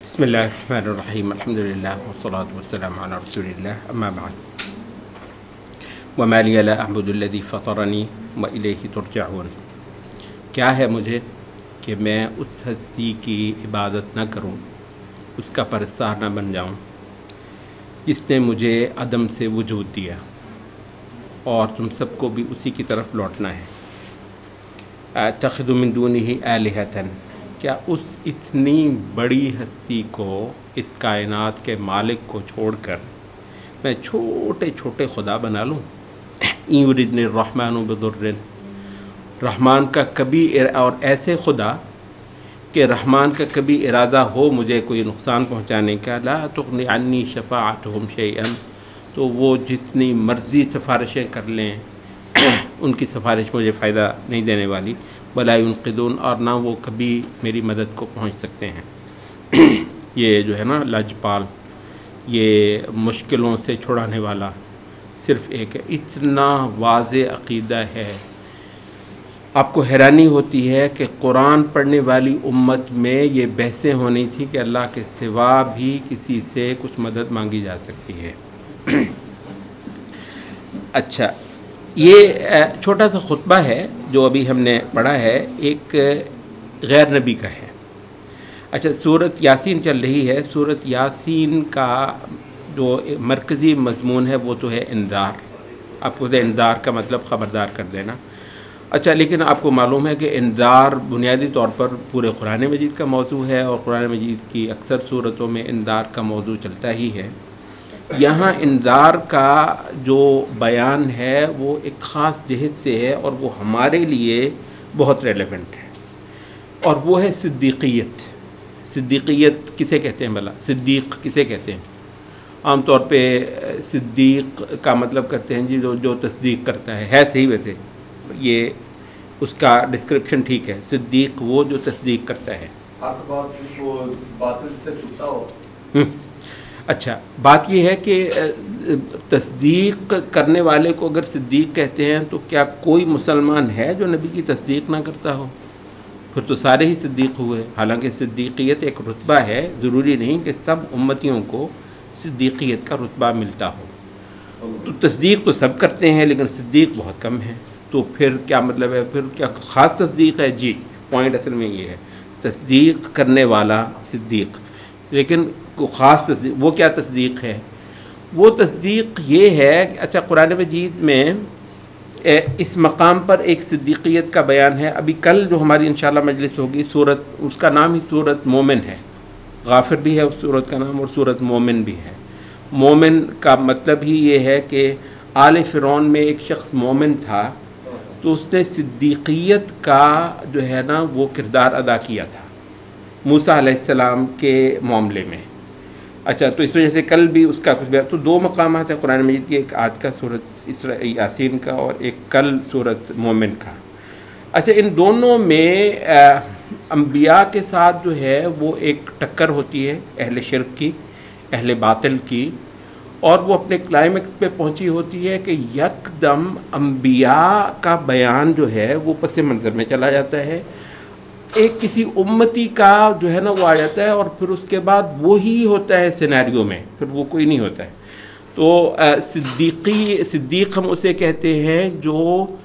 बिस्मिल्लाहिर्रहमानिर्रहीम अल्हम्दुलिल्लाह वस्सलातु वस्सलामु अला रसूलिल्लाह अम्मा बाद व मा लिया ला अअबुदुल्लज़ी फ़तरनी व इलैहि तुरजऊन। क्या है मुझे कि मैं उस हस्ती की इबादत न करूं, उसका परस्तार न बन जाऊं जिसने मुझे अदम से वजूद दिया और तुम सबको भी उसी की तरफ लौटना है। अतख़िज़ु मिन दूनिही आलिहतन, क्या उस इतनी बड़ी हस्ती को, इस कायनात के मालिक को छोड़कर मैं छोटे छोटे खुदा बना लूँ। इन युरिदनि रहमानु बिदुर्रिन, रहमान का कभी और ऐसे खुदा कि रहमान का कभी इरादा हो मुझे कोई नुकसान पहुँचाने का, ला तुग़नी अन्नी शफ़ाअतुहुम शैअन, तो वो जितनी मर्ज़ी सिफारिशें कर लें उनकी सिफारिश मुझे फ़ायदा नहीं देने वाली। वला युनक़िदून, और ना वो कभी मेरी मदद को पहुंच सकते हैं। ये जो है ना लाजपाल, ये मुश्किलों से छुड़ाने वाला सिर्फ़ एक है। इतना वाज़े अक़ीदा है, आपको हैरानी होती है कि कुरान पढ़ने वाली उम्मत में ये बहसें होनी थी कि अल्लाह के सिवा भी किसी से कुछ मदद मांगी जा सकती है। अच्छा, ये छोटा सा खुतबा है जो अभी हमने पढ़ा है, एक गैर नबी का है। अच्छा, सूरत यासीन चल रही है। सूरत यासीन का जो मरकज़ी मज़मून है वो तो है इंज़ार। आपको तो इंज़ार का मतलब ख़बरदार कर देना। अच्छा, लेकिन आपको मालूम है कि इंज़ार बुनियादी तौर पर पूरे कुरान मजीद का मौजू है और कुरान मजीद की अक्सर सूरतों में इंज़ार का मौजू चलता ही है। यहाँ इंज़ार का जो बयान है वो एक ख़ास जहत से है और वो हमारे लिए बहुत रेलेवेंट है, और वो है सिद्दीक़ियत। सिद्दीक़ियत किसे कहते हैं भला? सिद्दीक़ किसे कहते हैं? आम तौर पे सिद्दीक़ का मतलब करते हैं जी जो तस्दीक़ करता है सही। वैसे ये उसका डिस्क्रिप्शन ठीक है, सिद्दीक़ वो जो तस्दीक़ करता है। बातिल से छुपता हो। अच्छा, बात यह है कि तस्दीक़ करने वाले को अगर सिद्दीक़ कहते हैं तो क्या कोई मुसलमान है जो नबी की तस्दीक़ ना करता हो? फिर तो सारे ही सिद्दीक़ हुए। हालांकि सिद्दीक़ियत एक रुतबा है, ज़रूरी नहीं कि सब उम्मतियों को सिद्दीक़ियत का रुतबा मिलता हो। तो तस्दीक़ तो सब करते हैं लेकिन सिद्दीक़ बहुत कम है। तो फिर क्या मतलब है? फिर क्या ख़ास तस्दीक़ है? जी, पॉइंट असल में ये है, तस्दीक़ करने वाला सिद्दीक़, लेकिन को ख़ास तस्दीक़। वो क्या तस्दीक़ है? वो तस्दीक़ ये है कि अच्छा, कुरान मजीद में इस मकाम पर एक सिद्दीक़ियत का बयान है। अभी कल जो हमारी इंशाअल्लाह मजलिस होगी, सूरत, उसका नाम ही सूरत मोमिन है। गाफिर भी है उस सूरत का नाम और सूरत मोमिन भी है। मोमिन का मतलब ही ये है कि आले फ़िरौन में एक शख्स मोमिन था तो उसने सिद्दीक़ियत का जो है ना वो किरदार अदा किया था मूसा अलैहिस्सलाम के मामले में। अच्छा, तो इस वजह से कल भी उसका कुछ बयान। तो दो मकामात है कुरान मजीद की, एक आज का सूरत यासीन का और एक कल सूरत मोमिन का। अच्छा, इन दोनों में अम्बिया के साथ जो है वो एक टक्कर होती है अहले शिर्क की, अहले बातिल की, और वो अपने क्लाइमेक्स पे पहुंची होती है कि यकदम अम्बिया का बयान जो है वो पस मंज़र में चला जाता है। एक किसी उम्मती का जो है ना वो आ जाता है और फिर उसके बाद वो ही होता है सिनेरियो में, फिर वो कोई नहीं होता है। तो सिद्दीक़ हम उसे कहते हैं जो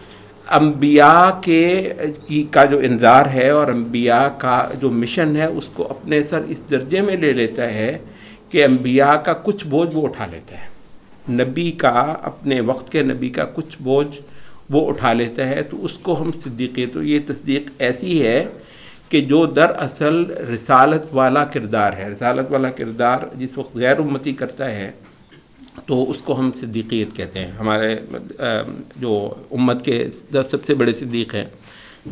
अम्बिया का जो इंज़ार है और अम्बिया का जो मिशन है उसको अपने सर इस दर्जे में ले लेता है कि अम्बिया का कुछ बोझ वो उठा लेता है। नबी का, अपने वक्त के नबी का कुछ बोझ वो उठा लेता है, तो उसको हम सिद्दीक़। तो ये तस्दीक़ ऐसी है कि जो दरअसल रिसालत वाला किरदार है। रिसालत वाला किरदार जिस वक्त गैर उम्मती करता है तो उसको हम सिद्दीक़ियत कहते हैं। हमारे जो उम्मत के सबसे बड़े सिद्दीक़ हैं,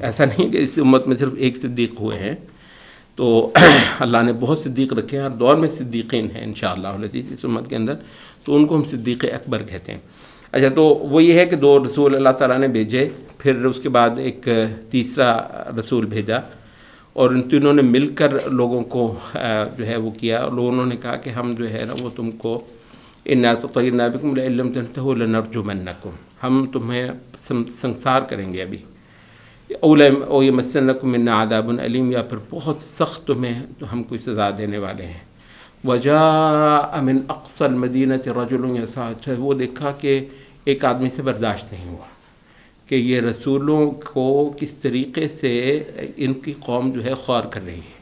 ऐसा नहीं कि इस उम्मत में सिर्फ एक सिद्दीक़ हुए हैं, तो अल्लाह ने बहुत सिद्दीक़ रखे हैं, हर दौर में सिद्दीक़ीन हैं इंशाअल्लाह इस उम्मत के अंदर, तो उनको हम सिद्दीक़ अकबर कहते हैं। अच्छा, तो वो ये है कि दो रसूल अल्लाह ताला ने भेजे, फिर उसके बाद एक तीसरा रसूल भेजा और इन तीनों ने मिलकर लोगों को जो है वो किया। और लोगों ने कहा कि हम जो है ना वो तुमको इन्ना तग़य्यरना बिकुम लम तंतहू लनरजुमन्नकुम, हम तुम्हें संसार करेंगे। अभी ओ यमस्सनकुम मिन्ना अज़ाबुन अलीम, या फिर बहुत सख्त तुम्हें तो हम कोई सज़ा देने वाले हैं। वजाअ मिन अक़सल मदीनति रजुलुन यसा, अच्छा वो देखा कि एक आदमी से बर्दाश्त नहीं हुआ कि ये रसूलों को किस तरीक़े से इनकी कौम जो है ख्वार कर रही है।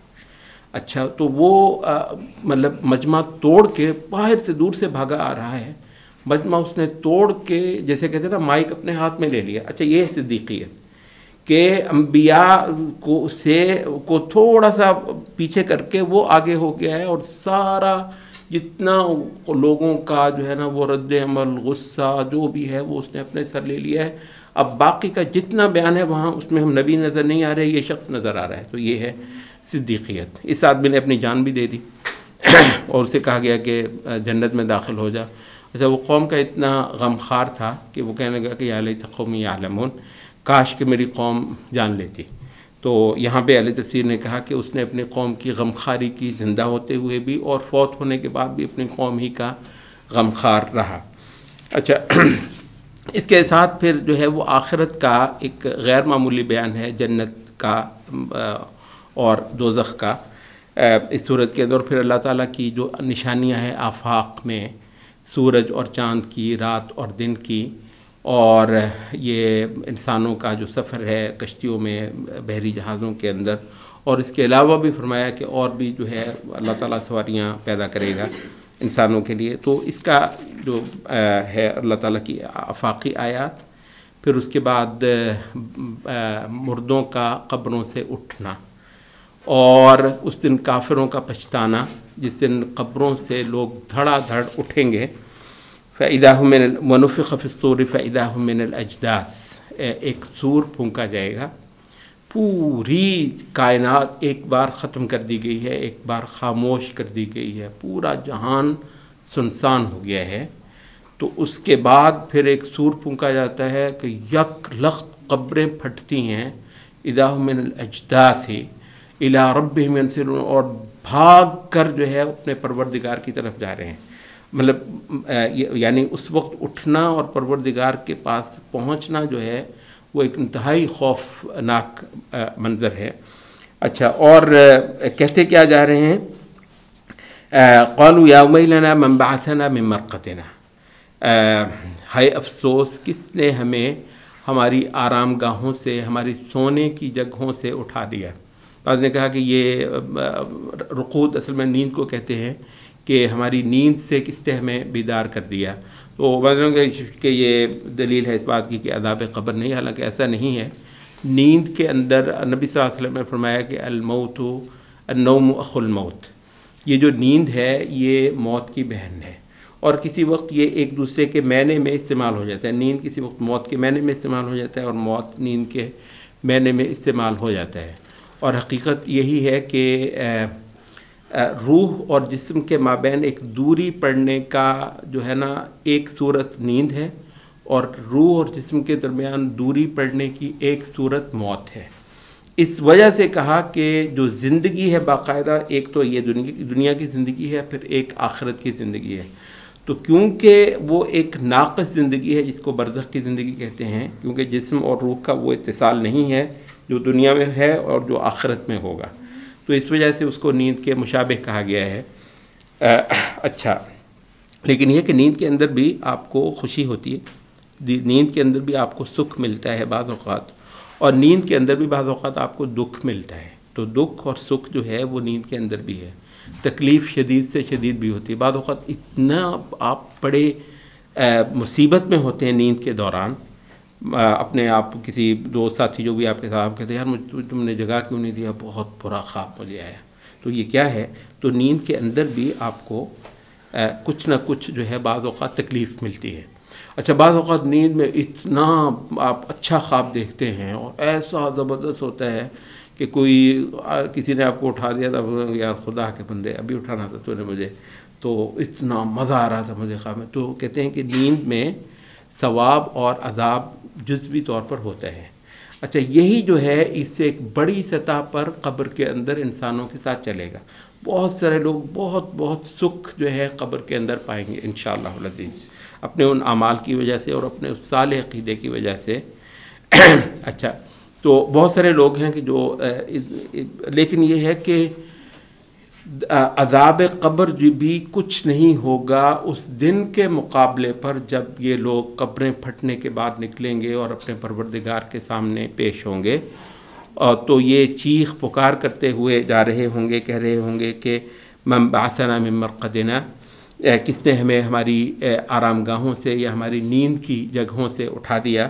अच्छा तो वो मतलब मजमा तोड़ के बाहर से दूर से भागा आ रहा है, मजमा उसने तोड़ के जैसे कहते हैं ना माइक अपने हाथ में ले लिया। अच्छा ये है सिद्दीक़ियत के अम्बिया को थोड़ा सा पीछे करके वो आगे हो गया है, और सारा जितना लोगों का जो है ना वो रद्द अमल गुस्सा जो भी है वो उसने अपने सर ले लिया है। अब बाकी का जितना बयान है वहाँ उसमें हम नबी नज़र नहीं आ रहे, ये शख्स नज़र आ रहा है। तो ये है सिद्दीक़ियत। इस आदमी ने अपनी जान भी दे दी और उसे कहा गया कि जन्नत में दाखिल हो जा। अच्छा वो कौम का इतना गमखार था कि वो कहने लगा कि या लैत क़ौमी यअलमून, काश कि मेरी कौम जान लेती। तो यहाँ पे अहले तफसीर ने कहा कि उसने अपनी कौम की गमखारी की ज़िंदा होते हुए भी और फौत होने के बाद भी अपनी कौम ही का गमखार रहा। अच्छा इसके साथ फिर जो है वो आखिरत का एक गैर मामूली बयान है जन्नत का और दोज़ख का इस सूरत के अंदर। फिर अल्लाह ताला की जो निशानियाँ हैं आफाक में, सूरज और चाँद की, रात और दिन की, और ये इंसानों का जो सफ़र है कश्तियों में, बहरी जहाज़ों के अंदर, और इसके अलावा भी फरमाया कि और भी जो है अल्लाह ताला सवारियाँ पैदा करेगा इंसानों के लिए। तो इसका जो है अल्लाह ताला की आफाकी आयात। फिर उसके बाद मुर्दों का कब्रों से उठना, और उस दिन काफिरों का पछताना जिस दिन कब्रों से लोग धड़ाधड़ उठेंगे। फ़इज़ा हुम मिनल वनुफ़िख़ फ़िस्सूर फ़इज़ा हुम मिनल अजदास, एक सूर फूंका जाएगा, पूरी कायनात एक बार ख़त्म कर दी गई है, एक बार ख़ामोश कर दी गई है, पूरा जहान सुनसान हो गया है। तो उसके बाद फिर एक सूर फूंका जाता है कि यक लख्त कब्रें फटती हैं, इज़ा हुम मिनल अजदासी इला रब्बिहिम यंसिलून, और भाग कर जो है अपने परवरदिगार की तरफ जा रहे हैं। मतलब यानी उस वक्त उठना और परवरदिगार के पास पहुंचना जो है वो एक इंतहाई खौफनाक मंज़र है। अच्छा और कहते क्या जा रहे हैं, क़ालू या वैलना मन बअसना मिन मरक़दिना, हाय अफसोस किसने हमें हमारी आराम गाहों से, हमारी सोने की जगहों से उठा दिया। बाद ने कहा कि ये रुक़ूद असल में नींद को कहते हैं कि हमारी नींद से किसने हमें बेदार कर दिया। तो मतलब कि ये दलील है इस बात की कि अज़ाब क़ब्र नहीं, हालांकि ऐसा नहीं है। नींद के अंदर नबी सल्लल्लाहु अलैहि वसल्लम ने फरमाया कि अल-मौतु अन-नौमु अख़ुल मौत, ये जो नींद है ये मौत की बहन है, और किसी वक्त ये एक दूसरे के मायने में इस्तेमाल हो जाता है। नींद किसी वक्त मौत के मायने में इस्तेमाल हो जाता है और मौत नींद के मायने में इस्तेमाल हो जाता है। और हकीकत यही है कि रूह और जिस्म के माबैन एक दूरी पड़ने का जो है ना एक सूरत नींद है, और रूह और जिस्म के दरमियान दूरी पड़ने की एक सूरत मौत है। इस वजह से कहा कि जो ज़िंदगी है बाकायदा, एक तो ये दुनिया की ज़िंदगी है, फिर एक आखिरत की ज़िंदगी है। तो क्योंकि वो एक नाक़िस ज़िंदगी है जिसको बरज़ख की ज़िंदगी कहते हैं, क्योंकि जिस्म और रूह का वो इत्तिसाल नहीं है जो दुनिया में है और जो आखिरत में होगा, तो इस वजह से उसको नींद के मुशाबिह कहा गया है। अच्छा लेकिन यह कि नींद के अंदर भी आपको खुशी होती है, नींद के अंदर भी आपको सुख मिलता है बाज़ औक़ात, और नींद के अंदर भी बाज़ औक़ात आपको दुख मिलता है। तो दुख और सुख जो है वो नींद के अंदर भी है। तकलीफ़ शदीद से शदीद भी होती है, बाज़ औक़ात इतना आप बड़े मुसीबत में होते हैं नींद के दौरान, अपने आप किसी दोस्त साथी जो भी आपके साथ आप कहते हैं यार मुझे तुमने जगह क्यों नहीं दिया, बहुत बुरा ख्वाब मुझे आया। तो ये क्या है, तो नींद के अंदर भी आपको कुछ ना कुछ जो है बाज़ औक़ात तकलीफ़ मिलती है। अच्छा बाज़ औक़ात नींद में इतना आप अच्छा ख्वाब देखते हैं और ऐसा ज़बरदस्त होता है कि कोई किसी ने आपको उठा दिया था, यार खुदा के बंदे अभी उठाना था तूने मुझे, तो इतना मज़ा आ रहा था मुझे ख्वाब में। तो कहते हैं कि नींद में सवाब और अज़ाब जुज़वी तौर पर होता है। अच्छा यही जो है इससे एक बड़ी सतह पर कब्र के अंदर इंसानों के साथ चलेगा। बहुत सारे लोग बहुत बहुत सुख जो है कब्र के अंदर पाएंगे इंशाअल्लाह अज़ीज़, अपने उन अमाल की वजह से और अपने उस साले अक़ीदे की वजह से। अच्छा तो बहुत सारे लोग हैं कि जो लेकिन ये है कि अज़ाब क़ब्र भी कुछ नहीं होगा उस दिन के मुकाबले पर जब ये लोग कब्रें फटने के बाद निकलेंगे और अपने परवरदिगार के सामने पेश होंगे। तो ये चीख पुकार करते हुए जा रहे होंगे, कह रहे होंगे कि मम बासना मिन मरक़दिना, किसने हमें हमारी आरामगाहों से या हमारी नींद की जगहों से उठा दिया।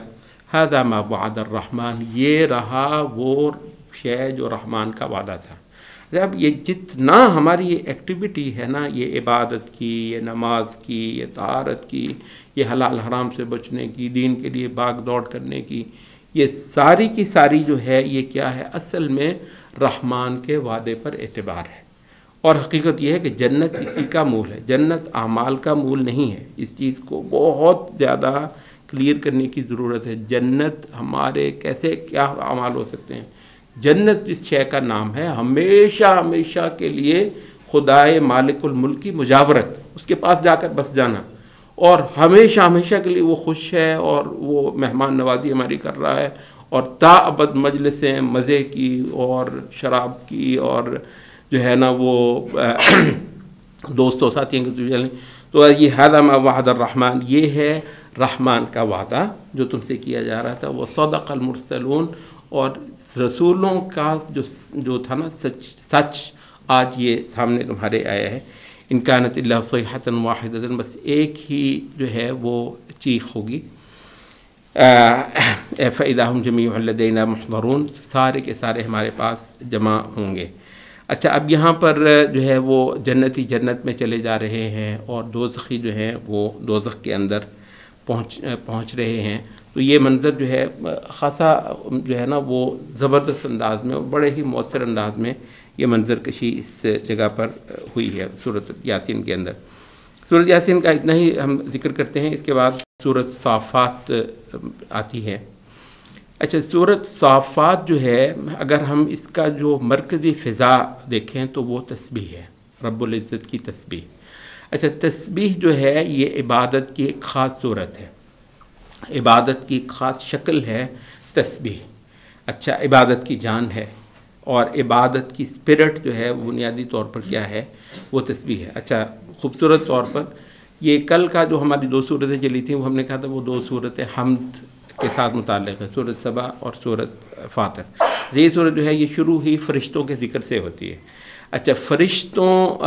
हाज़ा मा वअदर रहमान, ये रहा वो शय जो रहमान का वादा था। जब ये जितना हमारी ये एक्टिविटी है ना, ये इबादत की, ये नमाज की, ये तहारत की, ये हलाल हराम से बचने की, दीन के लिए भाग दौड़ करने की, ये सारी की सारी जो है ये क्या है, असल में रहमान के वादे पर एतबार है। और हकीकत यह है कि जन्नत इसी का मूल है, जन्नत आमाल का मूल नहीं है। इस चीज़ को बहुत ज़्यादा क्लियर करने की ज़रूरत है। जन्नत हमारे कैसे क्या आमाल हो सकते हैं? जन्नत जिस शय का नाम है, हमेशा हमेशा के लिए खुदाए मालिकुल मुल्क की मुजावरत, उसके पास जाकर बस जाना, और हमेशा हमेशा के लिए वो खुश है और वो मेहमान नवाजी हमारी कर रहा है, और ताअबद मजलिसें मज़े की और शराब की और जो है ना वो दोस्तों साथियों की। तो ये हाज़ा मा वअदर रहमान, ये है रहमान का वादा जो तुमसे किया जा रहा था। वो सदक़ल मुरसलून, और रसूलों का जो था ना सच आज ये सामने तुम्हारे आया है। इन कानत इल्ला सयहतन वाहिदतन, बस एक ही जो है वो चीख होगी। फ़इज़ा हुम जमीउन लदैना मुहज़रून, सारे के सारे हमारे पास जमा होंगे। अच्छा, अब यहाँ पर जो है वो जन्नती जन्नत में चले जा रहे हैं और दोज़खी जो है वो दोज़ख के अंदर पहुँच रहे हैं। तो ये मंज़र जो है ख़ासा जो है ना वो ज़बरदस्त अंदाज में, बड़े ही मौसर अंदाज में ये मंज़र कशी इस जगह पर हुई है सूरत यासीन के अंदर। सूरत यासीन का इतना ही हम जिक्र करते हैं। इसके बाद सूरत साफ़ात आती है। अच्छा, सूरत साफ़ात जो है, अगर हम इसका जो मरकज़ी फ़िज़ा देखें तो वो तस्बीह है, रब्बुल इज़्ज़त की तस्बीह। अच्छा, तस्बीह जो है ये इबादत की एक ख़ास सूरत है, इबादत की ख़ास शक्ल है तस्बीह। अच्छा, इबादत की जान है और इबादत की स्पिरिट जो है वो बुनियादी तौर पर क्या है, वो तस्बीह है। अच्छा, ख़ूबसूरत तौर पर ये कल का जो हमारी दो सूरतें चली थी वो हमने कहा था वो दो सूरतें हम्द के साथ मुताल्लिक़ है, सूरत सबा और सूरत फातिर। ये सूरत जो है ये शुरू ही फ़रिश्तों के ज़िक्र से होती है। अच्छा, फ़रिश्तों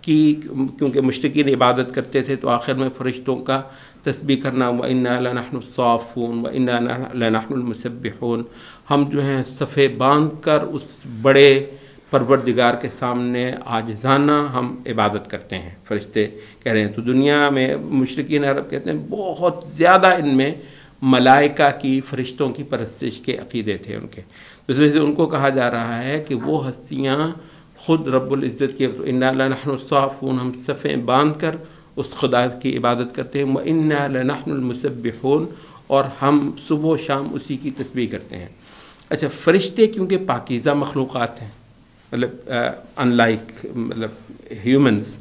की क्योंकि मुश्रिकीन इबादत करते थे तो आखिर में फ़रिश्तों का तस्बीह करना, व इन्ना लनहनु साफ़ून व इन्ना लनहनुल मुसब्बिहून, हम जो हैं सफ़े बांध कर उस बड़े परवरदिगार के सामने आजिज़ाना हम इबादत करते हैं। फ़रिश्ते कह रहे हैं। तो दुनिया में मुशरिकीन अरब कहते हैं बहुत ज़्यादा इनमें मलाइका की, फ़रिश्तों की परस्तिश के अक़ीदे थे उनके। तो इस वजह से उनको कहा जा रहा है कि वो हस्तियाँ ख़ुद रब्बुल इज़्ज़त के, इन्ना लनहनु साफ़ून, हम सफ़ें बांध कर उस खुदा की इबादत करते हैं, व इन्ना लनहनुल मुसब्बिहून, और हम सुबह शाम उसी की तस्बीह करते हैं। अच्छा, फ़रिश्ते क्योंकि पाकीज़ा मखलूक़ात हैं, मतलब अनलाइक मतलब ह्यूमन्स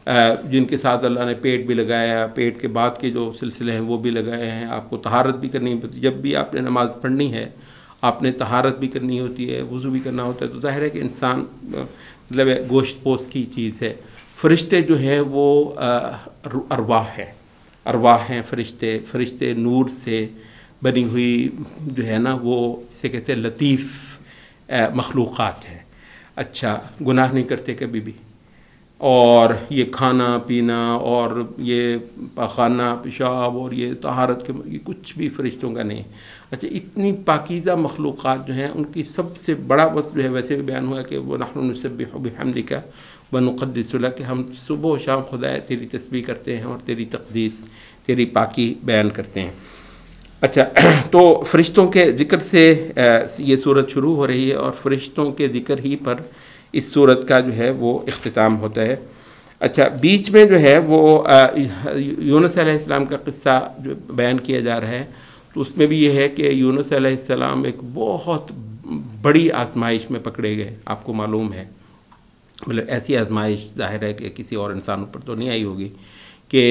जिनके साथ अल्लाह ने पेट भी लगाया, पेट के बाद के जो सिलसिले हैं वो भी लगाए हैं। आपको तहारत भी करनी है, जब भी आपने नमाज़ पढ़नी है आपने तहारत भी करनी होती है, वज़ू भी करना होता है। तो ज़ाहिर है कि इंसान मतलब गोश्त पोस्त की चीज़ है। फ़रिश्ते जो हैं वो अरवाह है, अरवाह हैं फ़रिश्ते। फ़रिश्ते नूर से बनी हुई जो है ना वो इसे कहते हैं लतीफ़ मखलूक़ात हैं। अच्छा, गुनाह नहीं करते कभी भी, और ये खाना पीना और ये पाखाना पेशाब और ये तहारत के ये कुछ भी फ़रिश्तों का नहीं। अच्छा, इतनी पाकीज़ा मखलूक़ात जो हैं उनकी सबसे बड़ा वस्फ़ जो है वैसे भी बयान हुआ कि वो नहनु नुसब्बिहु बिहम्दिका व नुक़द्दिसु लक, कि हम सुबह शाम खुदा तेरी तस्बीह करते हैं और तेरी तक़दीस, तेरी पाकी बयान करते हैं। अच्छा, तो फ़रिश्तों के ज़िक्र से ये सूरत शुरू हो रही है और फ़रिश्तों के ज़िक्र ही पर इस सूरत का जो है वो इख्तिताम होता है। अच्छा, बीच में जो है वो यूनुस अलैहिस्सलाम का क़िस्सा जो बयान किया जा रहा है, तो उसमें भी ये है कि यूनुस अलैहिस्सलाम एक बहुत बड़ी आजमाइश में पकड़े गए। आपको मालूम है, मतलब ऐसी आजमाइश ज़ाहिर है कि किसी और इंसान पर तो नहीं आई होगी कि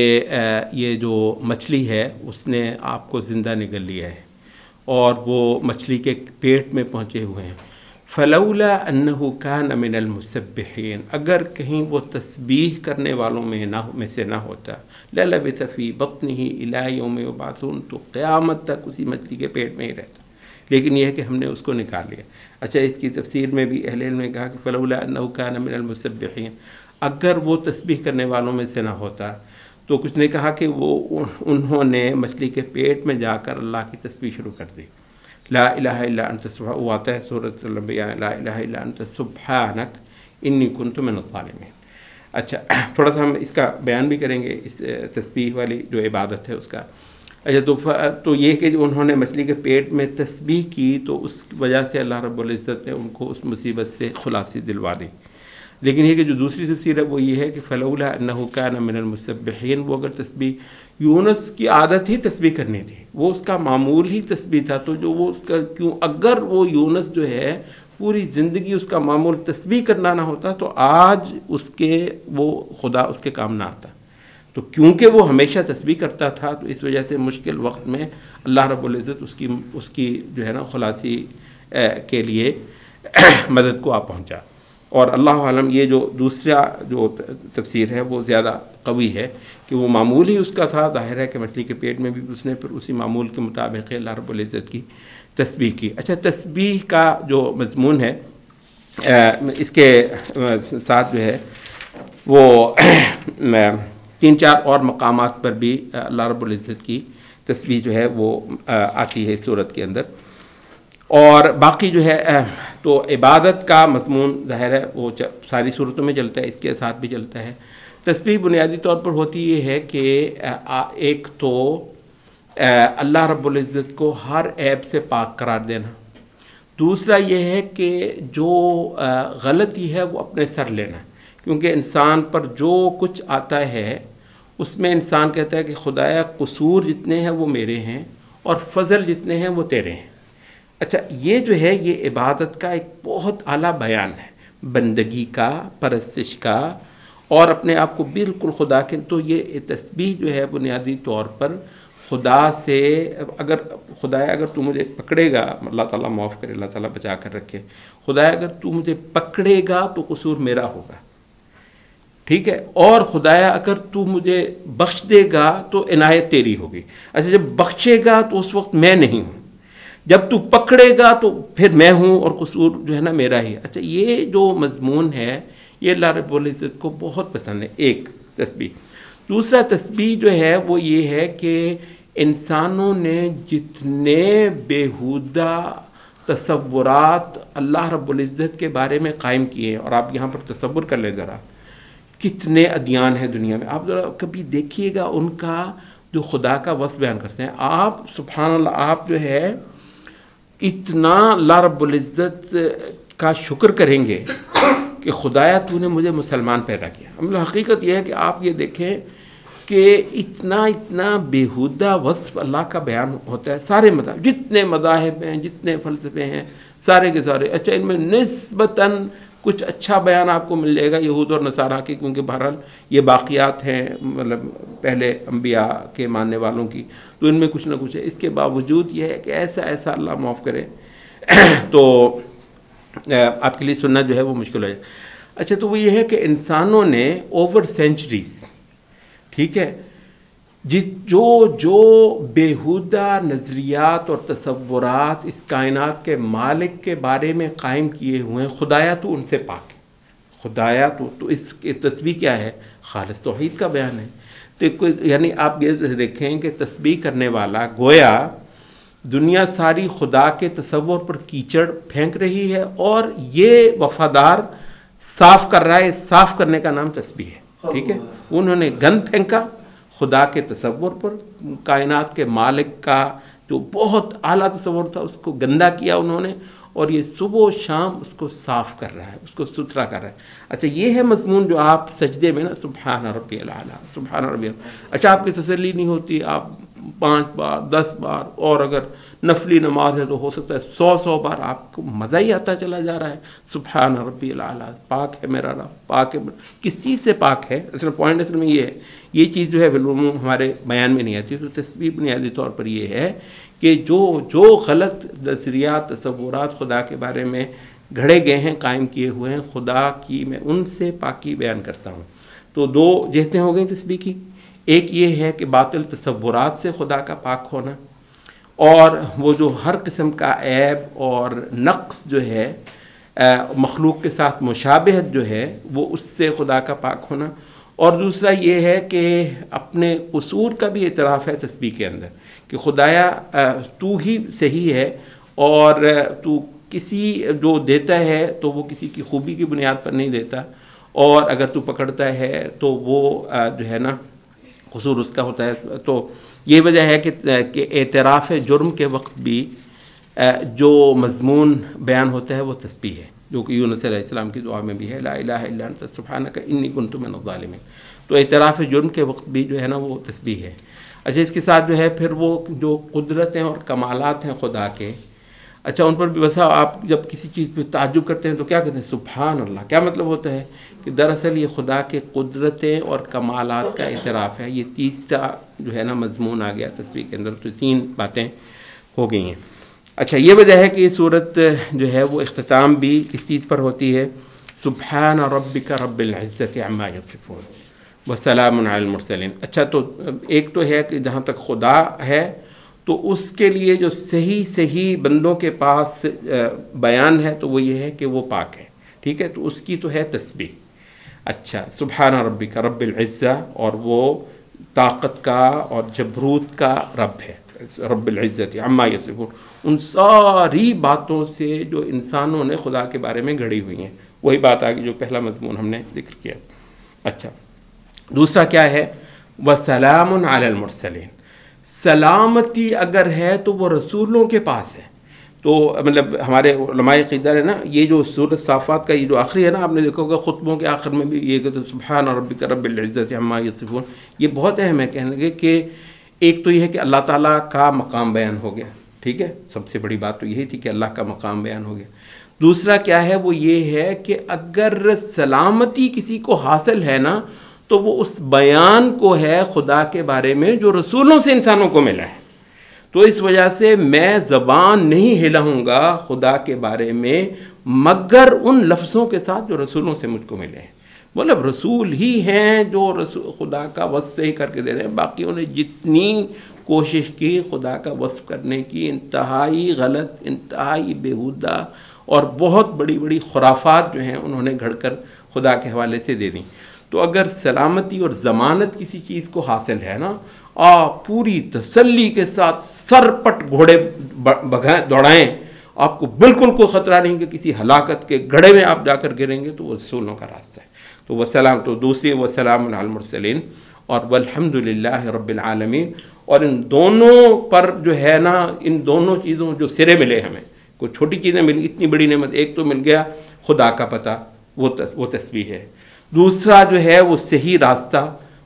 ये जो मछली है उसने आपको ज़िंदा निगल लिया है और वो मछली के पेट में पहुँचे हुए हैं। फ़लौला अन्नहु कान मिनल मुसब्बिहीन, अगर कहीं वो तस्बीह करने वालों में से ना होता, ललबिथ फ़ी बत्निही इला यौम युबअसून, तो क़यामत तक उसी मछली के पेट में ही रहता। लेकिन यह है कि हमने उसको निकाल लिया। अच्छा, इसकी तफसीर में भी अहले इल्म ने कहा कि फ़लौला अन्नहु कान मिनल मुसब्बिहीन, अगर वो तस्बीह करने वालों में से ना होता, तो कुछ ने कहा कि वो उन्होंने मछली के पेट में जाकर अल्लाह की तस्बीह शुरू कर दी। ला इलाहा इल्ला अंत सुब्हानक, वो आता है सूरत अल-अंबिया, ला इलाहा इल्ला अंत सुब्हानक इन्नी कुन्तु मिनज़ ज़ालिमीन। अच्छा, थोड़ा सा हम इसका बयान भी करेंगे, इस तस्बीह वाली जो इबादत है उसका। अच्छा, तो ये कि उन्होंने मछली के पेट में तस्बीह की, तो उस वजह से अल्लाह रब्बुल इज़्ज़त ने उनको उस मुसीबत से खुलासी दिलवा दी। लेकिन ये कि जो दूसरी तफसीर है वो ये है कि फ़लौला अन्नहु कान मिनल मुसब्बिहीन, वो अगर तस्बीह, यूनुस की आदत ही तस्बीह करनी थी, वो उसका मामूल ही तस्बीह था, तो जो वो उसका क्यों, अगर वो यूनुस जो है पूरी ज़िंदगी उसका मामूल तस्बीह करना ना होता, तो आज उसके वो खुदा उसके काम ना आता। तो क्योंकि वो हमेशा तस्बीह करता था, तो इस वजह से मुश्किल वक्त में अल्लाह रब्बुल इज़्ज़त उसकी जो है ना खुलासी के लिए मदद को आ पहुँचा। और अल्लाह आलम, ये जो दूसरा जो तफसीर है वो ज़्यादा कवी है कि वो मामूल ही उसका था। ज़ाहिर है कि मछली के पेट में भी उसने फिर उसी मामूल के मुताबिक अल्लाह रब्बुल इज़्ज़त की तस्बीह की। अच्छा, तस्बीह का जो मज़मून है इसके साथ जो है वो 3-4 और मकामात पर भी अल्लाह रब्बुल इज़्ज़त की तस्बीह जो है वो आती है इस सूरत के अंदर। और बाकी जो है तो इबादत का मज़मून ज़ाहिर है वो सारी सूरतों में चलता है, इसके साथ भी चलता है। तस्बीह बुनियादी तौर पर होती ये है कि एक तो अल्लाह रब्बुल इज़्ज़त को हर ऐब से पाक करार देना, दूसरा ये है कि जो गलती है वो अपने सर लेना, क्योंकि इंसान पर जो कुछ आता है उसमें इंसान कहता है कि खुदाया कसूर जितने हैं वो मेरे हैं और फ़ज़ल जितने हैं वो तेरे हैं। अच्छा, ये जो है ये इबादत का एक बहुत आला बयान है, बंदगी का, परस्तिश का, और अपने आप को बिल्कुल खुदा के। तो ये तस्बीह जो है बुनियादी तौर पर खुदा से, अगर खुदाया अगर तू मुझे पकड़ेगा, अल्लाह ताला माफ़ करे, अल्लाह ताला बचा कर रखे, खुदाया अगर तू मुझे पकड़ेगा तो कसूर मेरा होगा, ठीक है, और खुदाया अगर तू मुझे बख्श देगा तो इनायत तेरी होगी। अच्छा, जब बख्शेगा तो उस वक्त मैं नहीं हूँ, जब तू पकड़ेगा तो फिर मैं हूँ और कसूर जो है ना मेरा ही। अच्छा, ये जो मज़मून है ये अल्लाह रब्बुल इज़्ज़त को बहुत पसंद है, एक तस्बीह। दूसरा तस्बीह जो है वो ये है कि इंसानों ने जितने बेहुदा तसव्वुरात अल्लाह रब्बुल इज़्ज़त के बारे में कायम किए हैं, और आप यहाँ पर तसव्वुर कर लें ज़रा, कितने अदियान हैं दुनिया में, आप ज़रा कभी देखिएगा उनका जो खुदा का वस्फ़ बयान करते हैं। आप सुभान अल्लाह, आप जो है इतना अल्लाह रब्बुल इज़्ज़त का शुक्र करेंगे कि खुदाया तूने मुझे मुसलमान पैदा किया। मतलब हकीकत यह है कि आप ये देखें कि इतना इतना बेहुदा वस्फ़ अल्लाह का बयान होता है। सारे मज़ाहिब, जितने मज़ाहिब हैं, जितने फ़लसफ़े हैं, सारे के सारे, अच्छा इनमें निस्बतन कुछ अच्छा बयान आपको मिल जाएगा यहूद और नसारा के, क्योंकि बहरहाल ये बाक़ियात हैं, मतलब पहले अम्बिया के मानने वालों की, तो इनमें कुछ ना कुछ है। इसके बावजूद ये है कि ऐसा ऐसा अल्लाह माफ़ करे तो आपके लिए सुनना जो है वो मुश्किल हो जाए। अच्छा, तो वो ये है कि इंसानों ने ओवर सेंचुरीज़, ठीक है, जो बेहुदा नज़रियात और तसव्वुरात इस कायनात के मालिक के बारे में कायम किए हुए हैं, खुदाया तो उनसे पाक है, खुदाया तो इस तस्बीह क्या है, खालिस तौहीद का बयान है। तो यानी आप ये देखें कि तस्बीह करने वाला गोया दुनिया सारी खुदा के तसव्वुर पर कीचड़ फेंक रही है, और ये वफ़ादार साफ़ कर रहा है। साफ़ करने का नाम तस्बीह है, ठीक है। उन्होंने गंद फेंका खुदा के तसव्वुर पर, कायनात के मालिक का जो बहुत आला तसव्वुर था उसको गंदा किया उन्होंने, और ये सुबह शाम उसको साफ़ कर रहा है, उसको सुथरा कर रहा है। अच्छा, ये है मज़मून जो आप सजदे में ना सुब्हान रब्बियल आला, सुब्हान रब्बियल, अच्छा आपकी तसल्ली नहीं होती, आप 5 बार 10 बार और अगर नफली नमाज है तो हो सकता है 100 बार आपको मज़ा ही आता चला जा रहा है, सुब्हान रब्बियल आला, पाक है मेरा रब, पाक है। किस चीज़ से पाक है? असल पॉइंट असल में ये है, ये चीज़ जो है बिल्कुल हमारे बयान में नहीं आती, तो तस्बीह बुनियादी तौर पर ये है कि जो गलत नज़रियात तसव्वुरात खुदा के बारे में घड़े गए हैं, कायम किए हुए हैं, खुदा की मैं उनसे पाकी बयान करता हूँ। तो दो जिहतें हो गई तस्बीह की। एक ये है कि बातिल तसव्वुरात से खुदा का पाक होना, और वो जो हर किस्म का ऐब और नक्स जो है मखलूक के साथ मुशाबहत जो है वो उससे खुदा का पाक होना। और दूसरा ये है कि अपने कसूर का भी इतराफ़ है तस्बीह के अंदर कि खुदाया तू ही सही है, और तू किसी जो देता है तो वो किसी की खूबी की बुनियाद पर नहीं देता, और अगर तू पकड़ता है तो वो जो है ना कसूर उसका होता है। तो ये वजह है कि एतराफ़ जुर्म के वक्त भी जो मज़मून बयान होता है वो तस्बीह है, जो कि यूनुस अलैहिस्सलाम की दुआ में भी है, ला इलाहा इल्ला अन्ता सुब्हानका इन्नी कुन्तु मिनज़-ज़ालिमीन। तो एतराफ़ जुर्म के वक्त भी जो है ना वो तस्बीह है। अच्छा, इसके साथ जो है फिर वो जो कुदरतें और कमालात हैं खुदा के, अच्छा उन पर भी बसा आप जब किसी चीज़ पे ताज्जुब करते हैं तो क्या कहते हैं? सुब्हान अल्लाह। क्या मतलब होता है कि दरअसल ये खुदा के कुदरतें और कमालात का इतराफ़ है। ये तीसरा जो है ना मज़मून आ गया तस्बीह के अंदर। तो 3 बातें हो गई हैं। अच्छा, ये वजह है कि ये सूरत जो है वो इख्तिताम भी इस चीज़ पर होती है, सुब्हान रब्बिका रब्बिल इज़्ज़ति अम्मा यसिफून व सलामुन अलल मुरसलीन। अच्छा, तो एक तो है कि जहाँ तक खुदा है तो उसके लिए जो सही बंदों के पास बयान है तो वो ये है कि वो पाक है, ठीक है, तो उसकी तो है तस्बीह। अच्छा, सुब्हान रब्बिका रब्बिल इज़्ज़ा, और वो ताकत का और जबरूत का रब है, रब्बिल इज़्ज़ति अम्मा यसिफून, उन सारी बातों से जो इंसानों ने खुदा के बारे में घड़ी हुई हैं। वही बात आ गई जो पहला मज़मून हमने जिक्र किया। अच्छा, दूसरा क्या है? व सलामुन अलल मुरसलीन, सलामती अगर है तो वो रसूलों के पास है। तो मतलब हमारे उलमाए क़ीदा है ना, ये जो सूरत साफ़ात का ये जो आखिरी है ना, आपने देखा होगा खुतबों के आखिर में भी ये कहते सुब्हान रब्बिका रब्बिल इज़्ज़ति अम्मा यसिफून। ये बहुत अहम है कहने लगे कि एक तो ये है कि अल्लाह ताला का मकाम बयान हो गया, ठीक है, सबसे बड़ी बात तो यही थी कि अल्लाह का मकाम बयान हो गया। दूसरा क्या है? वो ये है कि अगर सलामती किसी को हासिल है ना तो वो उस बयान को है खुदा के बारे में जो रसूलों से इंसानों को मिला है। तो इस वजह से मैं ज़बान नहीं हिलाऊंगा खुदा के बारे में मगर उन लफ्ज़ों के साथ जो रसूलों से मुझको मिले हैं। मतलब रसूल ही हैं जो रसूल खुदा का वस्फ़ ही करके दे रहे हैं। बाकी उन्हें जितनी कोशिश की खुदा का वस्फ़ करने की, इंतहाई गलत, इंतहाई बेहुदा और बहुत बड़ी बड़ी खुराफात जो हैं उन्होंने घड़कर खुदा के हवाले से दे दी। तो अगर सलामती और ज़मानत किसी चीज़ को हासिल है ना, पूरी तसल्ली के साथ सरपट घोड़े दौड़ाएं, आपको बिल्कुल कोई ख़तरा नहीं कि किसी हलाकत के गड्ढे में आप जाकर गिरेंगे, तो वो रसूलों का रास्ता है। तो वसलाम, तो दूसरी वसलामुन अलल मुरसलीन और वल्हम्दुलिल्लाहि रब्बिल आलमीन। और इन दोनों पर जो है ना, इन दोनों चीज़ों जो सिरे मिले हमें, कोई छोटी चीज़ें मिली, इतनी बड़ी नेमत, एक तो मिल गया खुदा का पता, वो तस्बीह है। दूसरा जो है वो सही रास्ता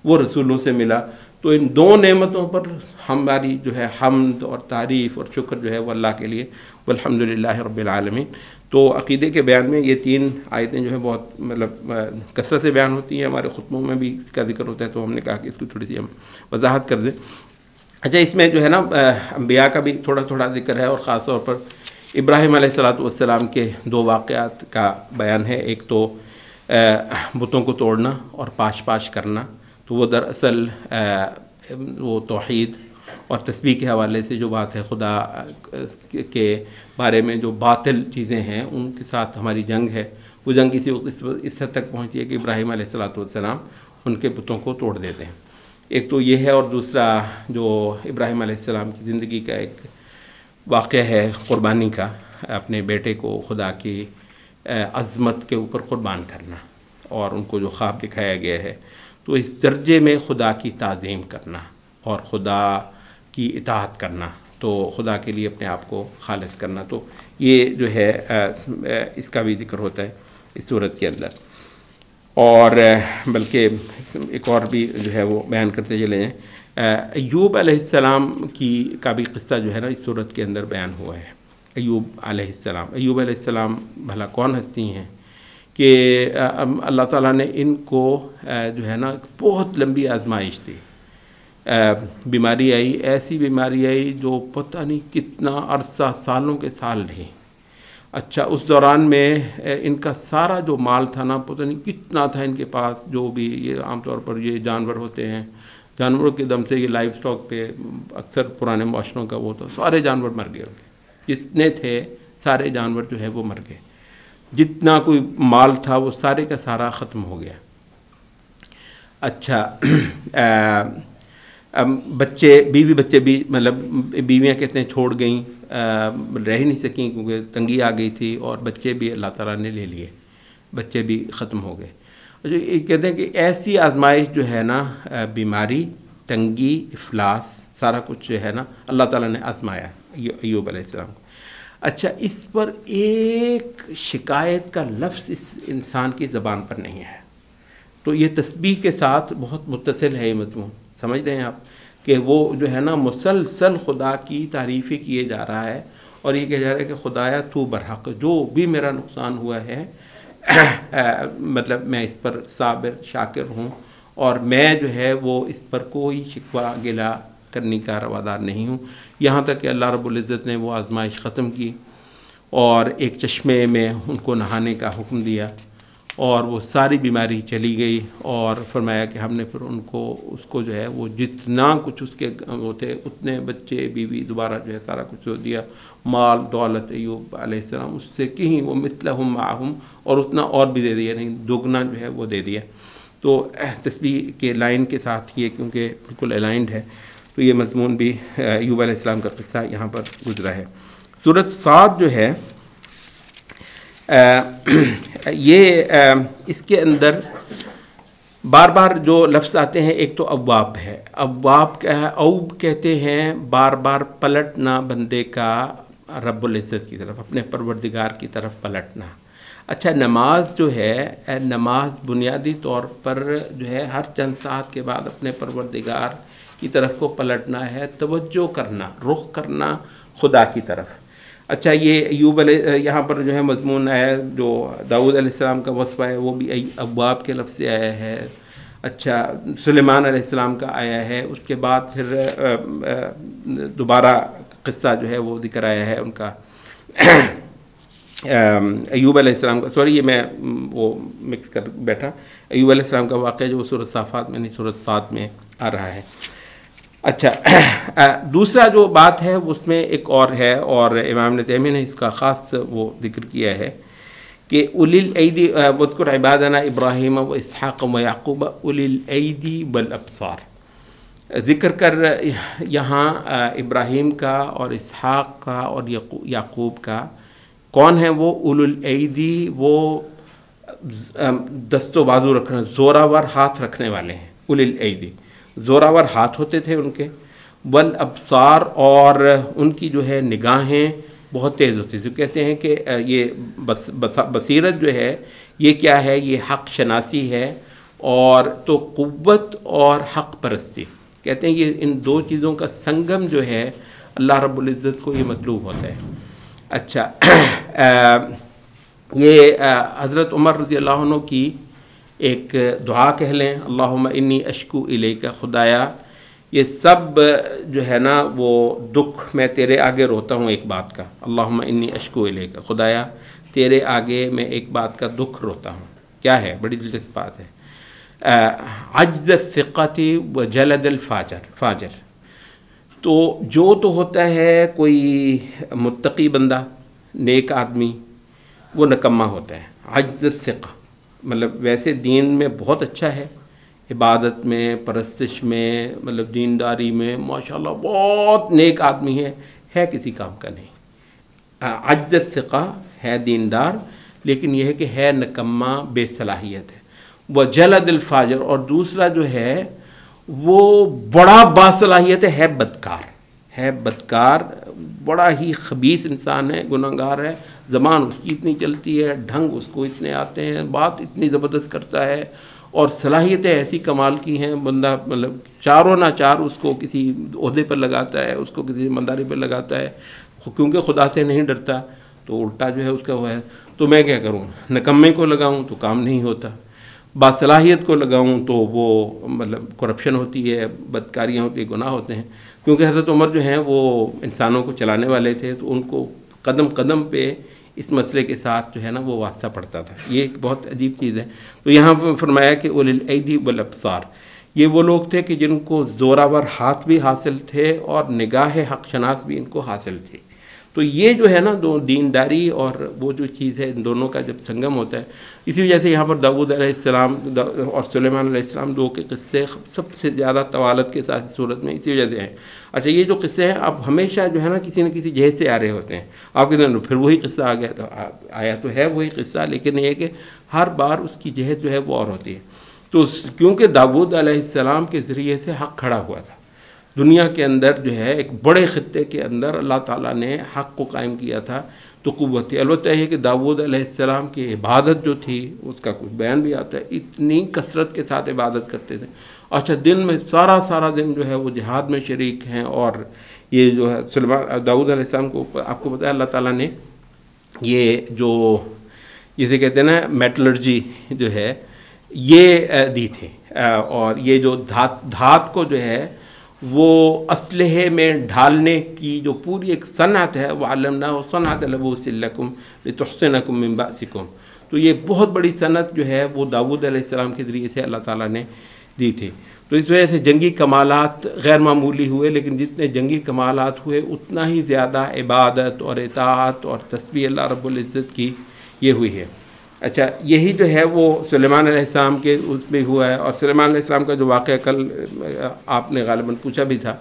वो रसूलों से मिला। तो इन दो नेमतों पर हमारी जो है हम्द और तारीफ़ और शुक्र जो है वो अल्लाह के लिए, वल्हम्दुलिल्लाहि रब्बिल आलमीन। तो अक़ीदे के बयान में ये 3 आयतें जो है बहुत मतलब कसरत से बयान होती हैं, हमारे खुतबों में भी इसका जिक्र होता है, तो हमने कहा कि इसकी थोड़ी सी हम वजाहत कर दें। अच्छा, इसमें जो है ना अम्बिया का भी थोड़ा थोड़ा जिक्र है, और ख़ास तौर पर इब्राहीम अलैहिस्सलातु वस्सलाम के 2 वाक़यात का बयान है। एक तो बुतों को तोड़ना और पाश करना, तो वो दरअसल वो तौहीद और तस्बीह के हवाले से जो बात है, खुदा के बारे में जो बातिल चीज़ें हैं उनके साथ हमारी जंग है। वो जंग किसी वक्त इस हद तक पहुँची है कि इब्राहीम अलैहिस्सलातु वस्सलाम उनके बुतों को तोड़ देते हैं। एक तो ये है, और दूसरा जो इब्राहीम अलैहिस्सलाम की ज़िंदगी का एक वाक़या है क़ुरबानी का, अपने बेटे को खुदा की अज़मत के ऊपर क़ुरबान करना, और उनको जो ख्वाब दिखाया गया है, तो इस दर्जे में खुदा की ताज़ीम करना और खुदा की इताअत करना, तो खुदा के लिए अपने आप को खालिस करना, तो ये जो है इसका भी जिक्र होता है इस सूरत के अंदर। और बल्कि एक और भी जो है वो बयान करते चले हैं अय्यूब अलैहिस्सलाम का भी क़िस्सा जो है ना इस सूरत के अंदर बयान हुआ है। अय्यूब अलैहिस्सलाम भला कौन हस्ती हैं कि अल्लाह ताला ने इनको जो है ना बहुत लंबी आजमाइश दी। बीमारी आई, ऐसी बीमारी आई जो पता नहीं कितना अरसा, सालों के साल रही। अच्छा, उस दौरान में इनका सारा जो माल था ना, पता नहीं कितना था इनके पास, जो भी ये आमतौर पर ये जानवर होते हैं, जानवरों के दम से ये लाइव स्टॉक पे अक्सर पुराने मुआशरों का वो, तो सारे जानवर मर गए उनके, जितने थे सारे जानवर जो है वो मर गए। जितना कोई माल था वो सारे का सारा ख़त्म हो गया। अच्छा, बच्चे बच्चे भी मतलब बीवियाँ कहते हैं छोड़ गईं, रह ही नहीं सकें क्योंकि तंगी आ गई थी, और बच्चे भी अल्लाह ताला ने ले लिए, बच्चे भी ख़त्म हो गए। जो ये कहते हैं कि ऐसी आजमाइश जो है ना, बीमारी, तंगी, इफलास, सारा कुछ जो है ना अल्लाह ताला ने आजमाया अय्यूब अलैहिस्सलाम को। अच्छा, इस पर एक शिकायत का लफ्ज़ इस इंसान की ज़बान पर नहीं है। तो ये तस्बीह के साथ बहुत मुत्तसिल है ये मज़मून, समझ रहे हैं आप, कि वो जो है ना मुसलसल खुदा की तारीफ़ें किए जा रहा है, और ये कहा जा रहा है कि खुदाया तू बरहक़, जो भी मेरा नुकसान हुआ है मतलब मैं इस पर साबिर शाकिर हूँ, और मैं जो है वो इस पर कोई शिकवा गिला करने का रवादार नहीं हूँ। यहाँ तक कि अल्लाह रब्बुल इज़्ज़त ने वो आजमाइश ख़त्म की और एक चश्मे में उनको नहाने का हुक्म दिया, और वो सारी बीमारी चली गई, और फरमाया कि हमने फिर उसको जो है वो जितना कुछ उसके वो थे उतने बच्चे, बीवी, दोबारा जो है सारा कुछ दे दिया, माल दौलत अय्यूब अलैहिस्सलाम उससे कहीं वो मिसलहुम माहुम, और उतना और भी दे दिया, नहीं दोगुना जो है वो दे दिया। तो तस्बीह के लाइन के साथ ये क्योंकि बिल्कुल अलाइंड है, तो ये मज़मून भी अय्यूब अलैहिस्सलाम का क़िस्सा यहाँ पर गुजरा है। सूरत साद जो है इसके अंदर बार बार जो लफ्ज़ आते हैं, एक तो अव्वाब है। अव्वाब क्या है? औब कहते हैं बार बार पलटना बंदे का रब्बुल इज़्ज़त की तरफ, अपने परवरदिगार की तरफ पलटना। अच्छा, नमाज जो है, नमाज बुनियादी तौर पर जो है हर चंद साथ के बाद अपने परवरदिगार की तरफ को पलटना है, तवज्जो करना, रुख करना खुदा की तरफ। अच्छा, ये अय्यूब यहाँ पर जो है मज़मून है, जो दाऊद अलैहिस्सलाम का वस्फ़ है वो भी अव्वाब के लफ्ज़ से आया है। अच्छा, सुलेमान अलैहिस्सलाम का आया है, उसके बाद फिर दोबारा क़िस्सा जो है वो ज़िक्र आया है उनका अय्यूब अलैहिस्सलाम का, सॉरी ये मैं वो मिक्स कर बैठा, अय्यूब अलैहिस्सलाम का वाक़या जो सूरत साफ़ात में नहीं सूरत साद में आ रहा है। अच्छा, दूसरा जो बात है उसमें एक और है, और इमाम इब्न तैमिया ने इसका ख़ास वो जिक्र किया है कि उलिल ऐदी वज़्कुर इबादना इब्राहीम व इसहाक़ व याक़ूब उलिल ऐदी वल अब्सार, ज़िक्र कर यहाँ इब्राहीम का और इसहाक़ का और याक़ूब का। कौन है वो? उलुल ऐदी, वो दस्तो बाजू रखने, ज़ोरावर हाथ रखने वाले हैं। उलिल ऐदी, ज़ोरावर हाथ होते थे उनके। वल अब्सार, और उनकी जो है निगाहें बहुत तेज़ होती थी। कहते हैं कि ये बसीरत जो है ये क्या है? ये हक़ शनासी है, और तो क़ुव्वत और हक़ परस्ती, कहते हैं ये इन दो चीज़ों का संगम जो है अल्लाह रब्बुल इज़्ज़त को ये मतलूब होता है। अच्छा, ये हज़रत उमर रज़ियल्लाहु अन्हु की एक दुआ कह लें, अल्लाहुम्मा इन्नी अश्कू इलैका, खुदाया ये सब जो है ना वो दुख मैं तेरे आगे रोता हूँ एक बात का। अल्लाहुम्मा इन्नी अश्कू इलैका, खुदाया तेरे आगे मैं एक बात का दुख रोता हूँ। क्या है? बड़ी दिलचस्प बात है। अज्ज़ सिक़्क़ती व जलदल फाजर, तो जो तो होता है कोई मुत्तकी बंदा, नेक आदमी, वो नकम्मा होता है। अज्ज़ सिक़्क़ मतलब वैसे दीन में बहुत अच्छा है, इबादत में, परस्तिश में, मतलब दीनदारी में माशाल्लाह बहुत नेक आदमी है किसी काम का नहीं। अज्ज़ सिक़्क़ा है दीनदार, लेकिन यह है कि है नकम्मा, बेसलाहियत है। वह जलदल फाजर, और दूसरा जो है वो बड़ा बासलाहियत है बदकार, बड़ा ही खबीस इंसान है, गुनहगार है। ज़बान उसकी इतनी चलती है, ढंग उसको इतने आते हैं, बात इतनी ज़बरदस्त करता है, और सलाहियतें ऐसी कमाल की हैं, बंदा मतलब चारों ना चार उसको किसी ओहदे पर लगाता है, उसको किसी ईमानदारी पर लगाता है, क्योंकि खुदा से नहीं डरता तो उल्टा जो है उसका वो है। तो मैं क्या करूँ, निकम्मे को लगाऊँ तो काम नहीं होता, बासलाहियत को लगाऊँ तो वो मतलब करप्शन होती है, बदकारियाँ होती है, गुनाह होते हैं। क्योंकि हज़रत उमर जो हैं वो इंसानों को चलाने वाले थे, तो उनको कदम कदम पे इस मसले के साथ जो है ना वो वास्ता पड़ता था। ये एक बहुत अजीब चीज़ है। तो यहाँ पर फरमाया कि उलिल ऐदी वल अब्सार, ये वो लोग थे कि जिनको ज़ोरावर हाथ भी हासिल थे और निगाह हक़ शनास भी इनको हासिल थी। तो ये जो है ना दो दीनदारी और वो जो चीज़ है, इन दोनों का जब संगम होता है, इसी वजह से यहाँ पर दाऊद अलैहिस्सलाम और सुलेमान अलैहिस्सलाम दो के किस्से सबसे ज़्यादा तवालत के साथ सूरत में इसी वजह से हैं। अच्छा, ये जो किस्से हैं अब हमेशा जो है ना किसी न किसी जहद से आ रहे होते हैं। आपके दिन फिर वही किस्सा आ गया, तो आया तो है वही किस्सा, लेकिन ये कि हर बार उसकी जहद जो है वो और होती है। तो क्योंकि दाऊद अलैहिस्सलाम के ज़रिए से हक़ खड़ा हुआ था दुनिया के अंदर, जो है एक बड़े ख़ित्ते के अंदर अल्लाह ताला ने हक़ को कायम किया था, तो क़ुव्वत थी। अलबत्ता है कि दाऊद अलैहिस्सलाम की इबादत जो थी उसका कुछ बयान भी आता है, इतनी कसरत के साथ इबादत करते थे। अच्छा, दिन में सारा दिन जो है वो जिहाद में शरीक हैं। और ये जो है सुलेमान दाऊद अलैहिस्सलाम को आपको पता है अल्लाह ताला ने ये जो जिसे कहते हैं ना मेटलर्जी जो है ये दी थी, और ये जो धात को जो है वो असलहे में ढालने की जो पूरी एक सनअत है, वो आलमना सनअत लबूसिल्लकुम लितुहसिनकुम मिन बासिकुम। तो ये बहुत बड़ी सनअत जो है वो दाऊद अलैहिस्सलाम के ज़रिए से अल्लाह ताला ने दी थी। तो इस वजह से जंगी कमालात गैर मामूली हुए, लेकिन जितने जंगी कमालात हुए उतना ही ज़्यादा इबादत और इताअत और तस्बीह अल्लाह रब्बुल इज़्ज़त की ये हुई है। अच्छा, यही जो है वो सुलेमान अलैहिस्सलाम के उसमें हुआ है। और सुलेमान अलैहिस्सलाम का जो वाक़या कल आपने गालिबन पूछा भी था,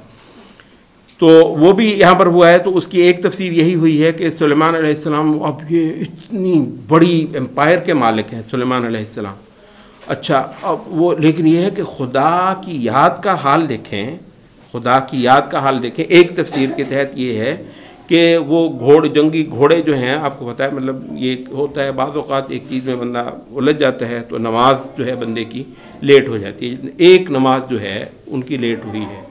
तो वो भी यहाँ पर हुआ है। तो उसकी एक तफसीर यही हुई है कि सुलेमान अलैहिस्सलाम अब ये इतनी बड़ी एम्पायर के मालिक हैं सुलेमान अलैहिस्सलाम। अच्छा, अब वो लेकिन ये है कि खुदा की याद का हाल देखें, खुदा की याद का हाल देखें। एक तफसीर के तहत ये है कि वो जंगी घोड़े जो हैं, आपको पता है मतलब ये होता है बाज़ औक़ात एक चीज़ में बंदा उलझ जाता है तो नमाज जो है बंदे की लेट हो जाती है। एक नमाज जो है उनकी लेट हुई है,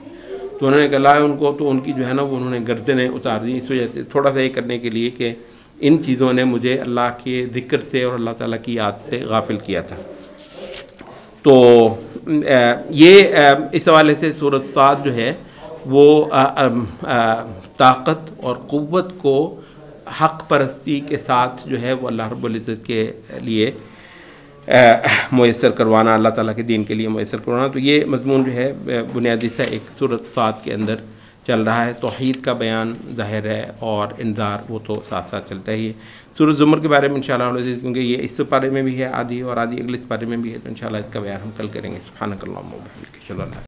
तो उन्होंने कहा उनको, तो उनकी जो है ना वो उन्होंने गर्दनें उतार दी। इस वजह से थोड़ा सा ये करने के लिए कि इन चीज़ों ने मुझे अल्लाह के ज़िक्र से और अल्लाह ताला की याद से गाफिल किया था। तो ये इस हवाले से सूरत साद जो है वो ताकत और क़ुव्वत को हक़ परस्ती के साथ जो है वो अल्लाह रब्बुल इज़्ज़त के लिए मुयस्सर करवाना, अल्लाह ताला के दीन के लिए मुयस्सर करवाना। तो ये मज़मून जो है बुनियादी सा एक सूरत सात के अंदर चल रहा है। तौहीद का बयान ज़ाहिर है और इंज़ार वो तो साथ साथ चलता ही है। सूरत ज़ुमर के बारे में इंशाअल्लाह क्योंकि ये इस पारे में भी है आधी और आधी अगले इस पारे में भी है, तो इंशाअल्लाह इसका बयान हम कल करेंगे। सुब्हानकल्लाहुम्मा व बिहम्दिक।